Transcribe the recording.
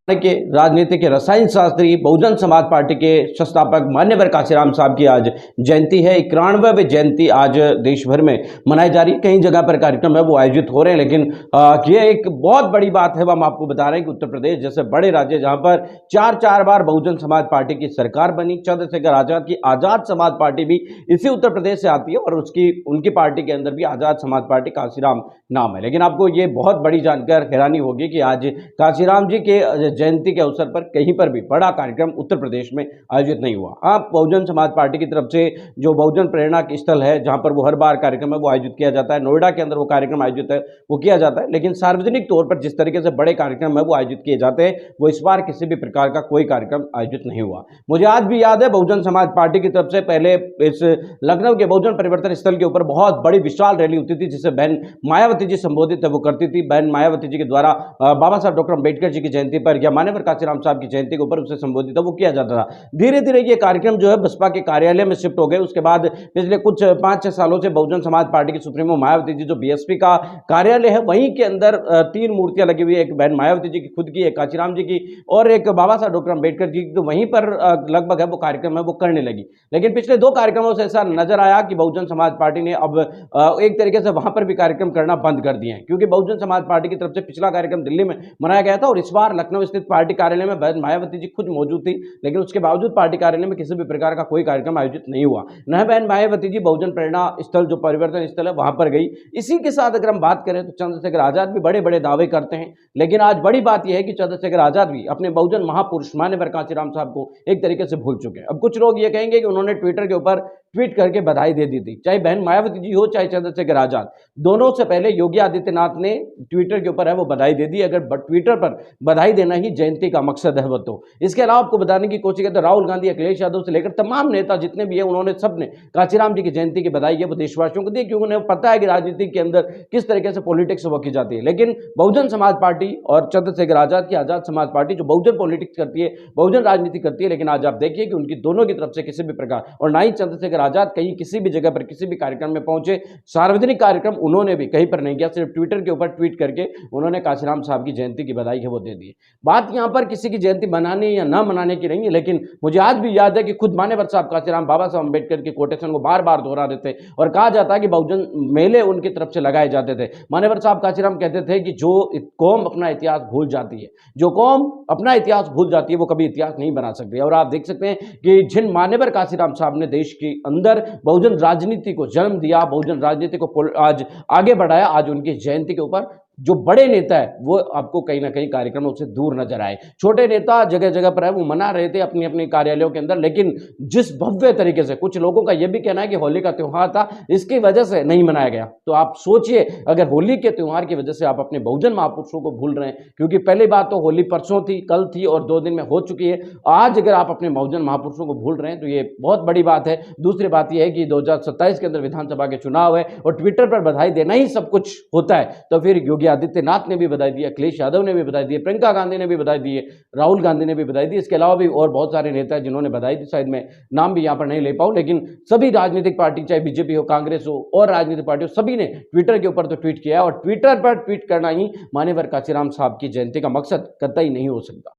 के राजनीति के रसायन शास्त्री बहुजन समाज पार्टी के संस्थापक मान्यवर कांशीराम साहब की आज जयंती है। 91वीं जयंती आज देश भर में मनाई जा रही है। कई जगह पर कार्यक्रम है वो आयोजित हो रहे हैं, लेकिन ये एक बहुत बड़ी बात है, वो हम आपको बता रहे हैं कि उत्तर प्रदेश जैसे बड़े राज्य जहां पर चार बार बहुजन समाज पार्टी की सरकार बनी, चंद्रशेखर आजाद की आजाद समाज पार्टी भी इसी उत्तर प्रदेश से आती है और उनकी पार्टी के अंदर भी आजाद समाज पार्टी कांशीराम नाम है। लेकिन आपको ये बहुत बड़ी जानकर हैरानी होगी कि आज कांशीराम जी के जयंती के अवसर पर कहीं पर भी बड़ा कार्यक्रम उत्तर प्रदेश में आयोजित नहीं हुआ। हाँ, बहुजन समाज पार्टी की तरफ से जो बहुजन प्रेरणा स्थल है जहां पर वो हर बार कार्यक्रम है वो आयोजित किया जाता है, नोएडा के अंदर वो कार्यक्रम आयोजित है वो किया जाता है, लेकिन सार्वजनिक तौर पर जिस तरीके से बड़े कार्यक्रम है वो आयोजित किए जाते हैं वो इस बार किसी भी प्रकार का कोई कार्यक्रम आयोजित नहीं हुआ। मुझे आज भी याद है बहुजन समाज पार्टी की तरफ से पहले इस लखनऊ के बहुजन परिवर्तन स्थल के ऊपर बहुत बड़ी विशाल रैली होती थी जिसे बहन मायावती जी संबोधित है वो करती थी। बहन मायावती जी के द्वारा बाबा साहब डॉक्टर अम्बेडकर जी की जयंती पर या मान्यवर कांशीराम साहब की जयंती के ऊपर उसे संबोधित वो किया जाता था। धीरे धीरे ये कार्यक्रम जो है बसपा के कार्यालय में शिफ्ट हो गए। उसके बाद पिछले कुछ 5-6 सालों से बहुजन समाज पार्टी की सुप्रीमो मायावती जी जो बीएसपी का कार्यालय है वहीं के अंदर 3 मूर्तियां लगी हुई है, एक बहन मायावती जी की खुद की, एक कांशीराम जी की और एक बाबा साहब डॉक्टर अम्बेडकर जी की। तो वहीं पर लगभग है वो कार्यक्रम है वो करने लगी। लेकिन पिछले 2 कार्यक्रमों से ऐसा नजर आया कि बहुजन समाज पार्टी ने अब एक तरीके से वहां पर भी कार्यक्रम करना बंद कर दिए हैं, क्योंकि बहुजन समाज पार्टी की तरफ से पिछला कार्यक्रम दिल्ली में मनाया गया था और इस बार लखनऊ स्थित पार्टी कार्यालय में बहन मायावती जी खुद मौजूद थी, लेकिन उसके बावजूद पार्टी कार्यालय में किसी भी प्रकार का कोई कार्यक्रम आयोजित नहीं हुआ। न बहन मायावती जी बहुजन प्रेरणा स्थल जो परिवर्तन स्थल है वहां पर गई। इसी के साथ अगर हम बात करें तो चंद्रशेखर आजाद भी बड़े बड़े दावे करते हैं, लेकिन आज बड़ी बात यह है कि चंद्रशेखर आजाद भी अपने बहुजन महापुरुष मान्यवर कांशीराम साहब को एक तरीके से भूल चुके हैं। अब कुछ लोग ये कहेंगे कि उन्होंने ट्विटर के ऊपर ट्वीट करके बधाई दे दी थी, चाहे बहन मायावती जी हो चाहे चंद्रशेखर आजाद, दोनों से पहले योगी आदित्यनाथ ने ट्विटर के ऊपर है वो बधाई दे दी। अगर ट्विटर पर बधाई देना ही जयंती का मकसद है वो तो इसके अलावा आपको बताने की कोशिश करते राहुल गांधी, अखिलेश यादव से लेकर तमाम नेता जितने भी है उन्होंने सबने कांशीराम जी की जयंती की बधाई है वो देशवासियों को दी, क्योंकि उन्हें पता है कि राजनीति के अंदर किस तरीके से पॉलिटिक्स वो की जाती है। लेकिन बहुजन समाज पार्टी और चंद्रशेखर आजाद की आजाद समाज पार्टी जो बहुजन पॉलिटिक्स करती है, बहुजन राजनीति करती है, लेकिन आज आप देखिए कि उनकी दोनों की तरफ से किसी भी प्रकार और ना ही चंद्रशेखर आजाद कहीं किसी भी जगह पर किसी भी कार्यक्रम में पहुंचे, सार्वजनिक कार्यक्रम उन्होंने भी कहीं पर नहीं किया, सिर्फ ट्विटर के ऊपर ट्वीट करके उन्होंने कांशीराम साहब की जयंती की बधाई है वो दे दी। बात यहां पर किसी की जयंती मनाने या ना मनाने की नहीं है, लेकिन मुझे आज भी याद है कि खुद मान्यवर साहब कांशीराम बाबा साहब अम्बेडकर के कोटेशन को बार बार दोहरा देते और कहा जाता है कि बहुजन मेले उनकी तरफ से लगाए जाते थे। मान्यवर साहब कांशीराम कहते थे कि जो कौम अपना इतिहास भूल जाती है, जो कौम अपना इतिहास भूल जाती है वो कभी इतिहास नहीं बना सकती। और आप देख सकते हैं कि जिन मान्यवर कांशीराम साहब ने देश के अंदर बहुजन राजनीति को जन्म दिया, बहुजन राजनीति को आज आगे बढ़ाया, आज उनकी जयंती के ऊपर जो बड़े नेता है वो आपको कहीं ना कहीं कार्यक्रमों से दूर नजर आए। छोटे नेता जगह जगह पर है वो मना रहे थे अपनी अपनी कार्यालयों के अंदर, लेकिन जिस भव्य तरीके से, कुछ लोगों का यह भी कहना है कि होली का त्यौहार था इसकी वजह से नहीं मनाया गया। तो आप सोचिए, अगर होली के त्यौहार की वजह से आप अपने बहुजन महापुरुषों को भूल रहे हैं, क्योंकि पहली बात तो होली परसों थी, कल थी और 2 दिन में हो चुकी है, आज अगर आप अपने बहुजन महापुरुषों को भूल रहे हैं तो ये बहुत बड़ी बात है। दूसरी बात यह है कि 2027 के अंदर विधानसभा के चुनाव है और ट्विटर पर बधाई देना ही सब कुछ होता है, तो फिर योगी आदित्यनाथ ने भी बधाई दी, अखिलेश यादव ने भी बधाई दी, प्रियंका गांधी ने भी बधाई दी है, राहुल गांधी ने भी बधाई दी, इसके अलावा भी और बहुत सारे नेता हैं जिन्होंने बधाई दी। शायद मैं नाम भी यहां पर नहीं ले पाऊं, लेकिन सभी राजनीतिक पार्टी, चाहे बीजेपी हो, कांग्रेस हो और राजनीतिक पार्टी हो, सभी ने ट्विटर के ऊपर तो ट्वीट किया और ट्विटर पर ट्वीट करना ही मान्यवर कांशीराम साहब की जयंती का मकसद कतई नहीं हो सकता।